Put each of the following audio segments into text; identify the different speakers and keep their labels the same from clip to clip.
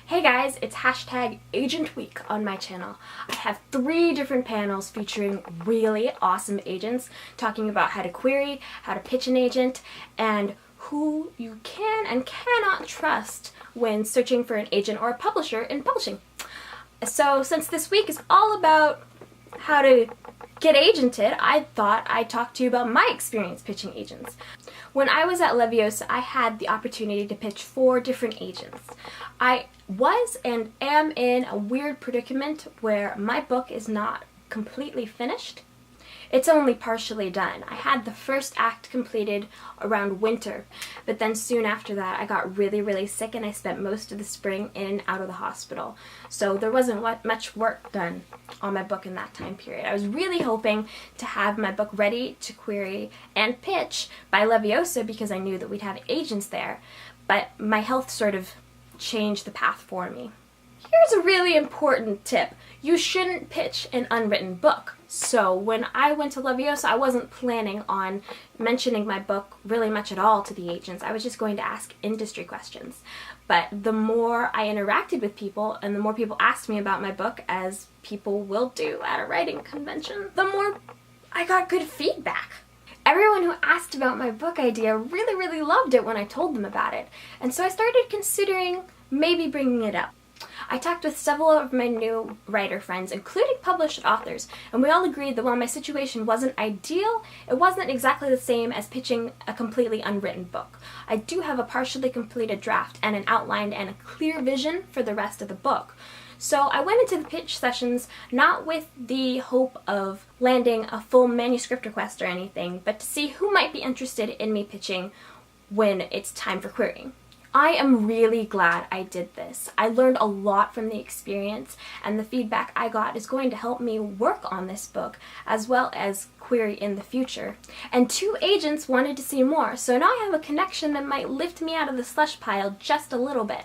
Speaker 1: Hey guys, it's hashtag Agent Week on my channel. I have 3 different panels featuring really awesome agents talking about how to query, how to pitch an agent, and who you can and cannot trust when searching for an agent or a publisher in publishing. So since this week is all about how to get agented, I thought I'd talk to you about my experience pitching agents. When I was at Leviosa, I had the opportunity to pitch 4 different agents. I was and am in a weird predicament where my book is not completely finished. It's only partially done. I had the first act completed around winter, but then soon after that I got really sick and I spent most of the spring in and out of the hospital. So there wasn't much work done on my book in that time period. I was really hoping to have my book ready to query and pitch by Leviosa because I knew that we'd have agents there, but my health sort of changed the path for me. Here's a really important tip. You shouldn't pitch an unwritten book. So when I went to Leviosa, I wasn't planning on mentioning my book really much at all to the agents. I was just going to ask industry questions. But the more I interacted with people and the more people asked me about my book, as people will do at a writing convention, the more I got good feedback. Everyone who asked about my book idea really loved it when I told them about it. And so I started considering maybe bringing it up. I talked with several of my new writer friends, including published authors, and we all agreed that while my situation wasn't ideal, it wasn't exactly the same as pitching a completely unwritten book. I do have a partially completed draft and an outline and a clear vision for the rest of the book. So I went into the pitch sessions not with the hope of landing a full manuscript request or anything, but to see who might be interested in me pitching when it's time for querying. I am really glad I did this. I learned a lot from the experience, and the feedback I got is going to help me work on this book as well as query in the future. And 2 agents wanted to see more, so now I have a connection that might lift me out of the slush pile just a little bit.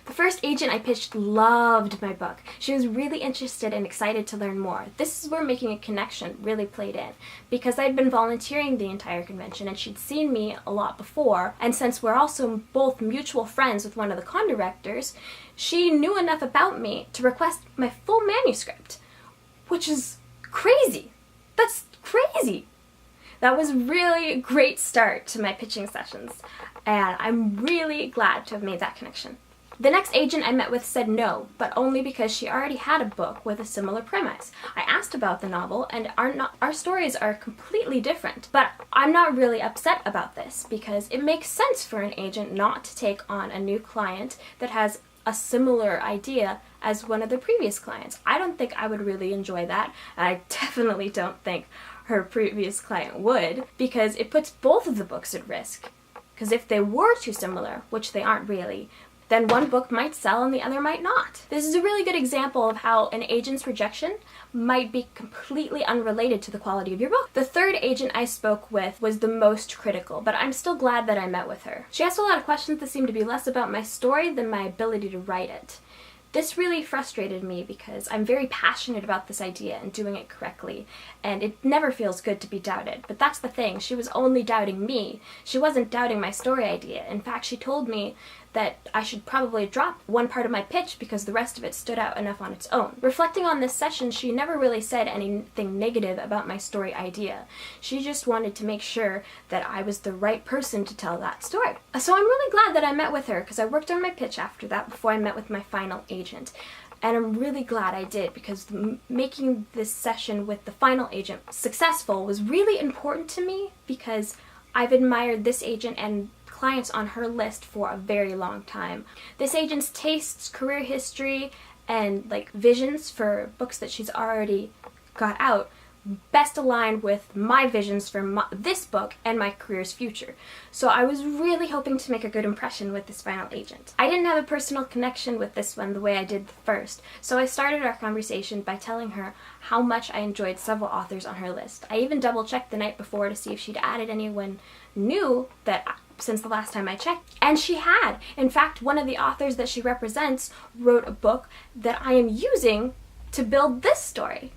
Speaker 1: The first agent I pitched loved my book. She was really interested and excited to learn more. This is where making a connection really played in, because I'd been volunteering the entire convention and she'd seen me a lot before, and since we're also both mutual friends with one of the con directors, she knew enough about me to request my full manuscript, which is crazy. That's crazy. That was really a great start to my pitching sessions, and I'm really glad to have made that connection. The next agent I met with said no, but only because she already had a book with a similar premise. I asked about the novel, and our stories are completely different, but I'm not really upset about this because it makes sense for an agent not to take on a new client that has a similar idea as one of the previous clients. I don't think I would really enjoy that, and I definitely don't think her previous client would, because it puts both of the books at risk. Because if they were too similar, which they aren't really, then one book might sell and the other might not. This is a really good example of how an agent's rejection might be completely unrelated to the quality of your book. The 3rd agent I spoke with was the most critical, but I'm still glad that I met with her. She asked a lot of questions that seemed to be less about my story than my ability to write it. This really frustrated me because I'm very passionate about this idea and doing it correctly, and it never feels good to be doubted. But that's the thing, she was only doubting me. She wasn't doubting my story idea. In fact, she told me that I should probably drop one part of my pitch because the rest of it stood out enough on its own. Reflecting on this session, she never really said anything negative about my story idea. She just wanted to make sure that I was the right person to tell that story. So I'm really glad that I met with her because I worked on my pitch after that before I met with my final agent. And I'm really glad I did because making this session with the final agent successful was really important to me because I've admired this agent and clients on her list for a very long time. This agent's tastes, career history, and visions for books that she's already got out best aligned with my visions for this book and my career's future. So I was really hoping to make a good impression with this final agent. I didn't have a personal connection with this one the way I did the first, so I started our conversation by telling her how much I enjoyed several authors on her list. I even double-checked the night before to see if she'd added anyone new since the last time I checked, and she had. In fact, one of the authors that she represents wrote a book that I am using to build this story.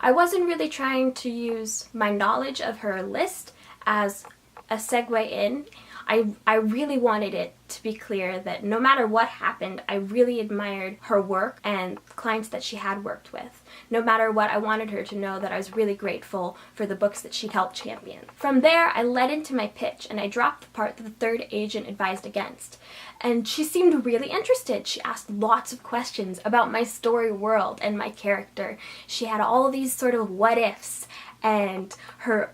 Speaker 1: I wasn't really trying to use my knowledge of her list as a segue in. I really wanted it to be clear that no matter what happened, I really admired her work and clients that she had worked with. No matter what, I wanted her to know that I was really grateful for the books that she'd helped champion. From there, I led into my pitch and I dropped the part that the third agent advised against. And she seemed really interested. She asked lots of questions about my story world and my character. She had all of these sort of what ifs, and her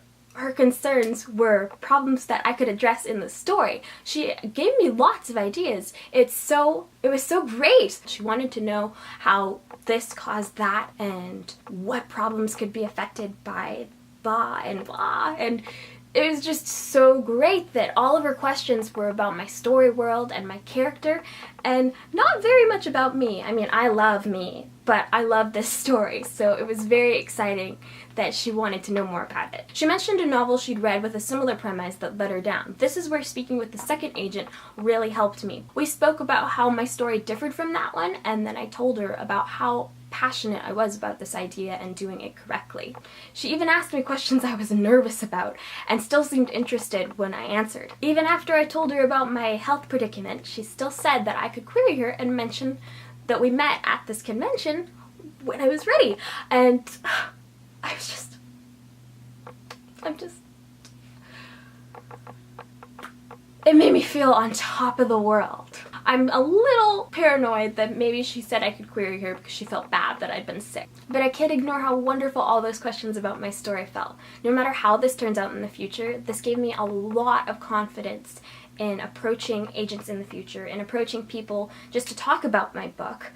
Speaker 1: concerns were problems that I could address in the story. She gave me lots of ideas. It was so great. She wanted to know how this caused that and what problems could be affected by blah and blah, and it was just so great that all of her questions were about my story world and my character and not very much about me. I mean, I love me, but I love this story, so it was very exciting that she wanted to know more about it. She mentioned a novel she'd read with a similar premise that let her down. This is where speaking with the second agent really helped me. We spoke about how my story differed from that one, and then I told her about how passionate I was about this idea and doing it correctly. She even asked me questions I was nervous about and still seemed interested when I answered. Even after I told her about my health predicament, she still said that I could query her and mention that we met at this convention when I was ready. And it made me feel on top of the world. I'm a little paranoid that maybe she said I could query her because she felt bad that I'd been sick. But I can't ignore how wonderful all those questions about my story felt. No matter how this turns out in the future, this gave me a lot of confidence in approaching agents in the future, and approaching people just to talk about my book.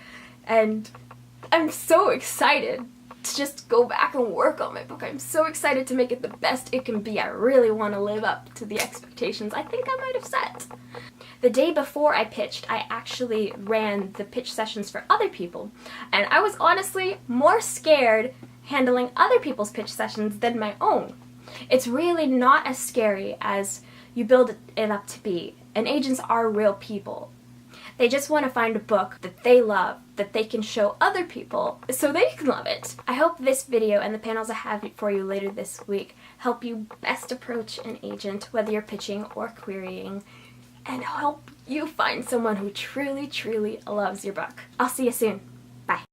Speaker 1: And I'm so excited to just go back and work on my book. I'm so excited to make it the best it can be. I really want to live up to the expectations I think I might have set. The day before I pitched, I actually ran the pitch sessions for other people, and I was honestly more scared handling other people's pitch sessions than my own. It's really not as scary as you build it up to be, and agents are real people. They just want to find a book that they love, that they can show other people so they can love it. I hope this video and the panels I have for you later this week help you best approach an agent, whether you're pitching or querying, and help you find someone who truly, truly loves your book. I'll see you soon.